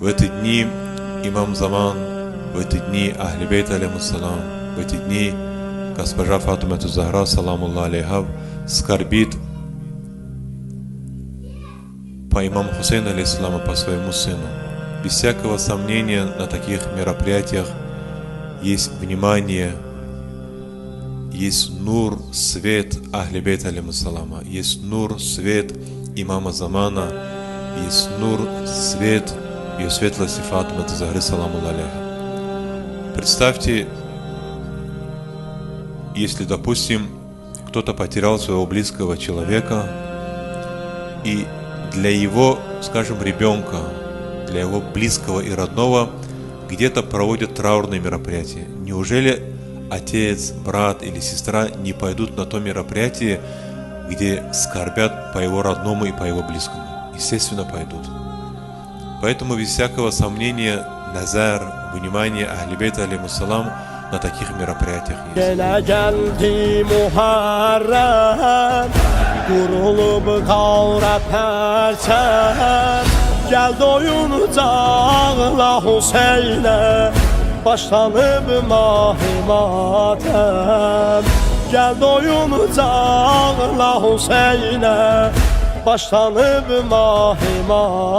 В эти дни имам Заман, в эти дни Ахли Бейт алейхиссалам, в эти дни госпожа Фатима Захра, саламуллах алейха, скорбит по имаму Хусейну алейхиссалама, по своему сыну. Без всякого сомнения, на таких мероприятиях есть внимание, есть нур, свет Ахли Бейт алейхиссалама, есть нур, свет имама Замана, есть нур, свет ее светлости Фатима Захры, саламуллах алейха. Представьте, если, допустим, кто-то потерял своего близкого человека, и для его, скажем, ребенка, для его близкого и родного где-то проводят траурные мероприятия. Неужели отец, брат или сестра не пойдут на то мероприятие, где скорбят по его родному и по его близкому? Естественно, пойдут. Поэтому без всякого сомнения назар, внимание Ахли Бейт алейхиссалам на таких мероприятиях есть. Gel doyunacaqla Hüseynə, başlanıb mahimatəm. Gel doyunacaqla Hüseynə, başlanıb mahimatəm.